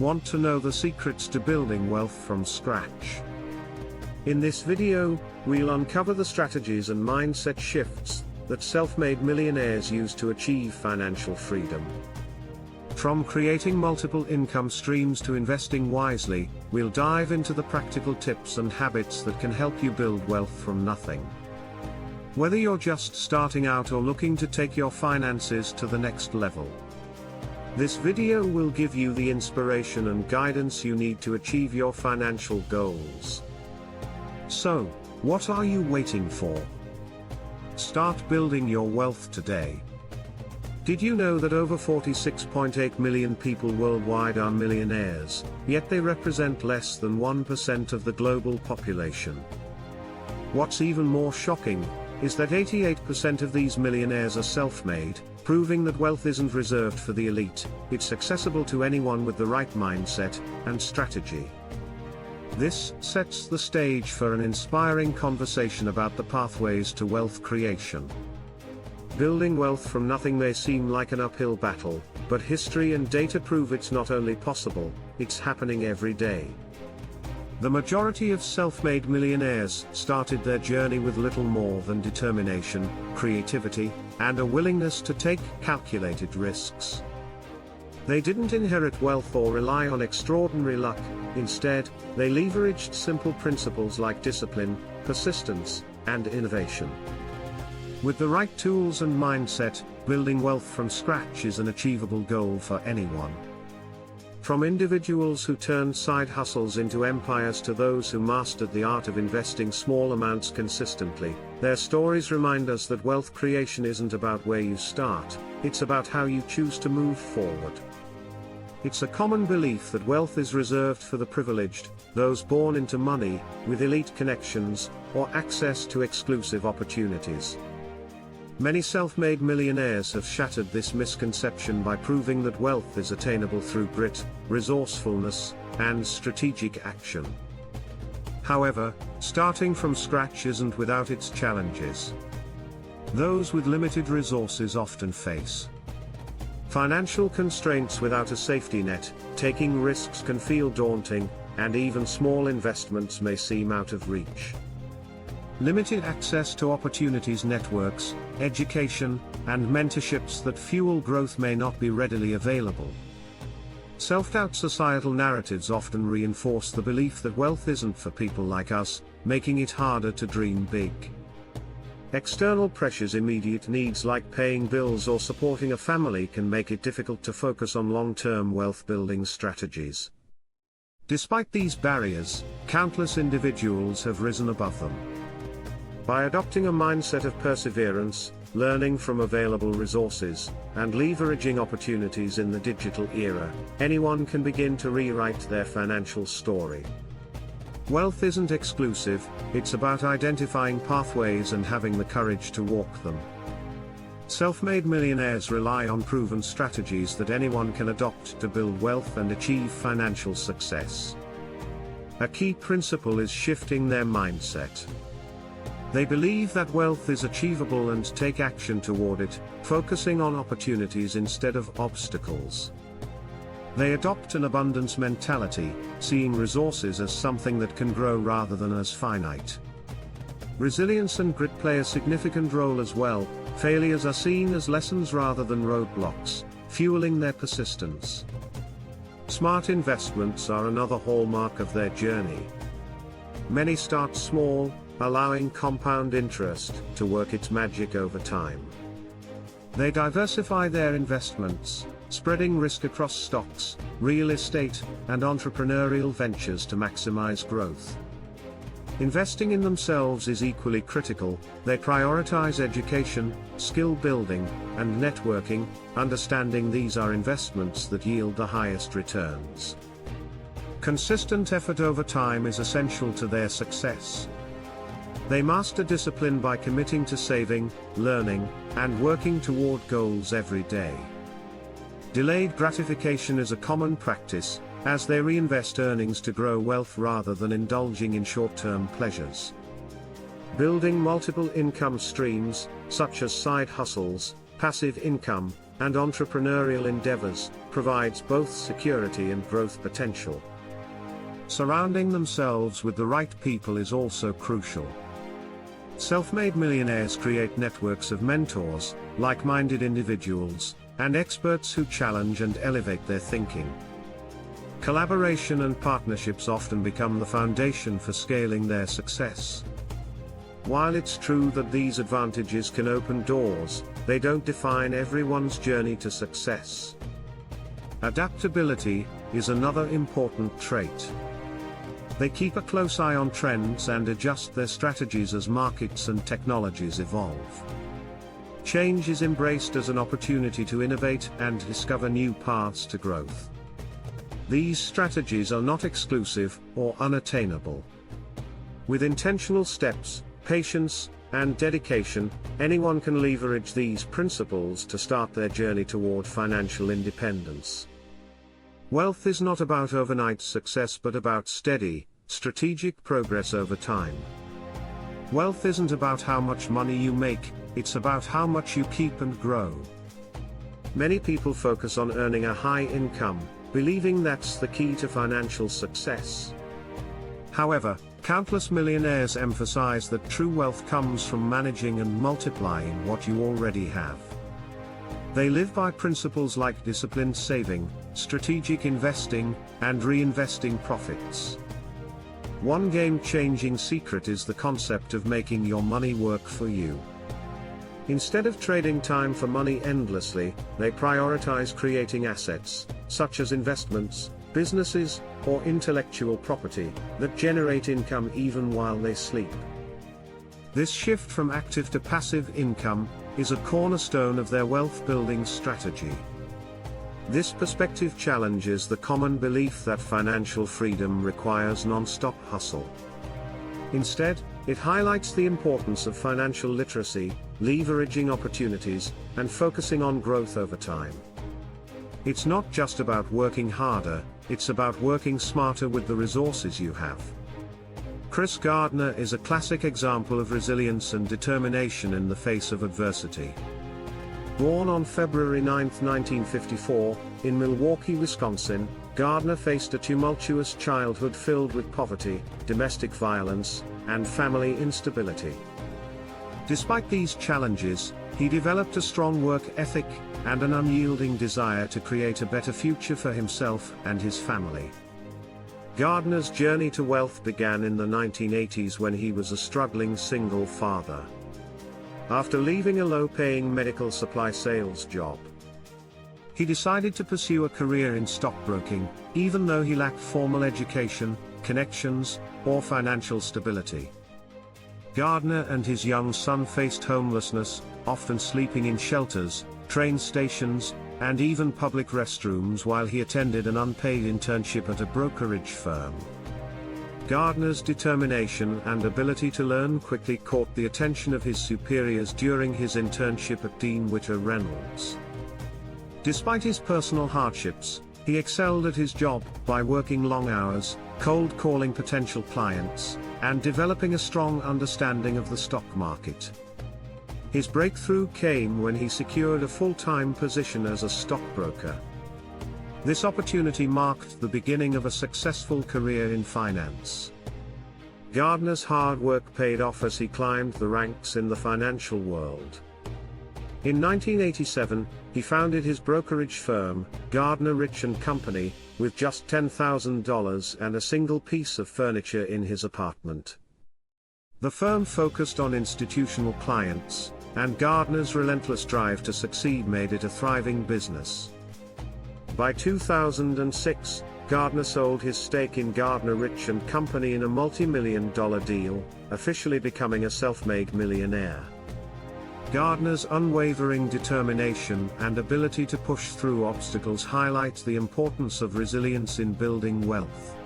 Want to know the secrets to building wealth from scratch? In this video, we'll uncover the strategies and mindset shifts that self-made millionaires use to achieve financial freedom. From creating multiple income streams to investing wisely, we'll dive into the practical tips and habits that can help you build wealth from nothing. Whether you're just starting out or looking to take your finances to the next level, this video will give you the inspiration and guidance you need to achieve your financial goals. So, what are you waiting for? Start building your wealth today. Did you know that over 46.8 million people worldwide are millionaires, yet they represent less than 1% of the global population? What's even more shocking is that 88% of these millionaires are self-made, proving that wealth isn't reserved for the elite, it's accessible to anyone with the right mindset and strategy. This sets the stage for an inspiring conversation about the pathways to wealth creation. Building wealth from nothing may seem like an uphill battle, but history and data prove it's not only possible, it's happening every day. The majority of self-made millionaires started their journey with little more than determination, creativity, and a willingness to take calculated risks. They didn't inherit wealth or rely on extraordinary luck. Instead, they leveraged simple principles like discipline, persistence, and innovation. With the right tools and mindset, building wealth from scratch is an achievable goal for anyone. From individuals who turned side hustles into empires to those who mastered the art of investing small amounts consistently, their stories remind us that wealth creation isn't about where you start, it's about how you choose to move forward. It's a common belief that wealth is reserved for the privileged, those born into money, with elite connections, or access to exclusive opportunities. Many self-made millionaires have shattered this misconception by proving that wealth is attainable through grit, resourcefulness, and strategic action. However, starting from scratch isn't without its challenges. Those with limited resources often face financial constraints without a safety net, taking risks can feel daunting, and even small investments may seem out of reach. Limited access to opportunities, networks, education, and mentorships that fuel growth may not be readily available. Self-doubt. Societal narratives often reinforce the belief that wealth isn't for people like us, making it harder to dream big. External pressures, immediate needs like paying bills or supporting a family can make it difficult to focus on long-term wealth-building strategies. Despite these barriers, countless individuals have risen above them. By adopting a mindset of perseverance, learning from available resources, and leveraging opportunities in the digital era, anyone can begin to rewrite their financial story. Wealth isn't exclusive, it's about identifying pathways and having the courage to walk them. Self-made millionaires rely on proven strategies that anyone can adopt to build wealth and achieve financial success. A key principle is shifting their mindset. They believe that wealth is achievable and take action toward it, focusing on opportunities instead of obstacles. They adopt an abundance mentality, seeing resources as something that can grow rather than as finite. Resilience and grit play a significant role as well. Failures are seen as lessons rather than roadblocks, fueling their persistence. Smart investments are another hallmark of their journey. Many start small, allowing compound interest to work its magic over time. They diversify their investments, spreading risk across stocks, real estate, and entrepreneurial ventures to maximize growth. Investing in themselves is equally critical. They prioritize education, skill building, and networking, understanding these are investments that yield the highest returns. Consistent effort over time is essential to their success. They master discipline by committing to saving, learning, and working toward goals every day. Delayed gratification is a common practice, as they reinvest earnings to grow wealth rather than indulging in short-term pleasures. Building multiple income streams, such as side hustles, passive income, and entrepreneurial endeavors, provides both security and growth potential. Surrounding themselves with the right people is also crucial. Self-made millionaires create networks of mentors, like-minded individuals, and experts who challenge and elevate their thinking. Collaboration and partnerships often become the foundation for scaling their success. While it's true that these advantages can open doors, they don't define everyone's journey to success. Adaptability is another important trait. They keep a close eye on trends and adjust their strategies as markets and technologies evolve. Change is embraced as an opportunity to innovate and discover new paths to growth. These strategies are not exclusive or unattainable. With intentional steps, patience, and dedication, anyone can leverage these principles to start their journey toward financial independence. Wealth is not about overnight success but about steady, strategic progress over time. Wealth isn't about how much money you make, it's about how much you keep and grow. Many people focus on earning a high income, believing that's the key to financial success. However, countless millionaires emphasize that true wealth comes from managing and multiplying what you already have. They live by principles like disciplined saving, strategic investing, and reinvesting profits. One game-changing secret is the concept of making your money work for you. Instead of trading time for money endlessly, they prioritize creating assets, such as investments, businesses, or intellectual property, that generate income even while they sleep. This shift from active to passive income is a cornerstone of their wealth-building strategy. This perspective challenges the common belief that financial freedom requires non-stop hustle. Instead, it highlights the importance of financial literacy, leveraging opportunities, and focusing on growth over time. It's not just about working harder, it's about working smarter with the resources you have. Chris Gardner is a classic example of resilience and determination in the face of adversity. Born on February 9, 1954, in Milwaukee, Wisconsin, Gardner faced a tumultuous childhood filled with poverty, domestic violence, and family instability. Despite these challenges, he developed a strong work ethic and an unyielding desire to create a better future for himself and his family. Gardner's journey to wealth began in the 1980s when he was a struggling single father. After leaving a low-paying medical supply sales job, he decided to pursue a career in stockbroking, even though he lacked formal education, connections, or financial stability. Gardner and his young son faced homelessness, often sleeping in shelters, train stations, and even public restrooms while he attended an unpaid internship at a brokerage firm. Gardner's determination and ability to learn quickly caught the attention of his superiors during his internship at Dean Witter Reynolds. Despite his personal hardships, he excelled at his job by working long hours, cold calling potential clients, and developing a strong understanding of the stock market. His breakthrough came when he secured a full-time position as a stockbroker. This opportunity marked the beginning of a successful career in finance. Gardner's hard work paid off as he climbed the ranks in the financial world. In 1987, he founded his brokerage firm, Gardner Rich & Company, with just $10,000 and a single piece of furniture in his apartment. The firm focused on institutional clients, and Gardner's relentless drive to succeed made it a thriving business. By 2006, Gardner sold his stake in Gardner Rich & Company in a multi-million-dollar deal, officially becoming a self-made millionaire. Gardner's unwavering determination and ability to push through obstacles highlight the importance of resilience in building wealth.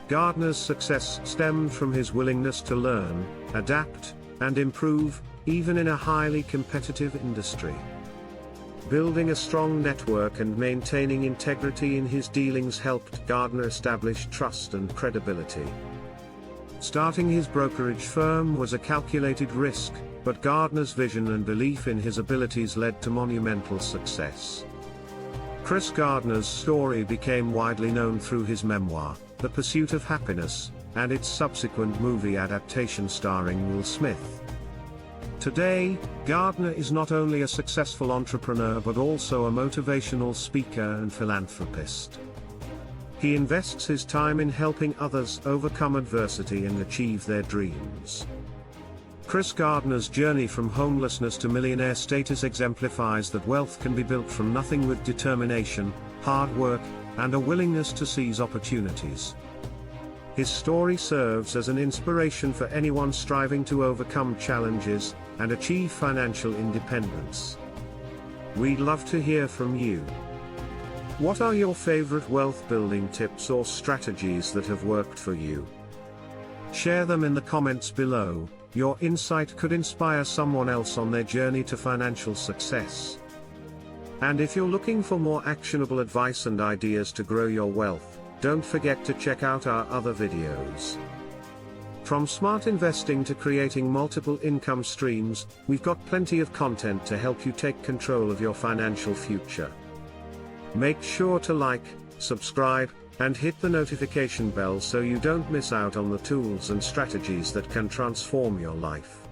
Gardner's success stemmed from his willingness to learn, adapt, and improve, even in a highly competitive industry. Building a strong network and maintaining integrity in his dealings helped Gardner establish trust and credibility. Starting his brokerage firm was a calculated risk, but Gardner's vision and belief in his abilities led to monumental success. Chris Gardner's story became widely known through his memoir, The Pursuit of Happiness, and its subsequent movie adaptation starring Will Smith. Today, Gardner is not only a successful entrepreneur but also a motivational speaker and philanthropist. He invests his time in helping others overcome adversity and achieve their dreams. Chris Gardner's journey from homelessness to millionaire status exemplifies that wealth can be built from nothing with determination, hard work, and a willingness to seize opportunities. His story serves as an inspiration for anyone striving to overcome challenges and achieve financial independence. We'd love to hear from you. What are your favorite wealth building tips or strategies that have worked for you? Share them in the comments below. Your insight could inspire someone else on their journey to financial success. And if you're looking for more actionable advice and ideas to grow your wealth, don't forget to check out our other videos. From smart investing to creating multiple income streams, we've got plenty of content to help you take control of your financial future. Make sure to like, subscribe, and hit the notification bell so you don't miss out on the tools and strategies that can transform your life.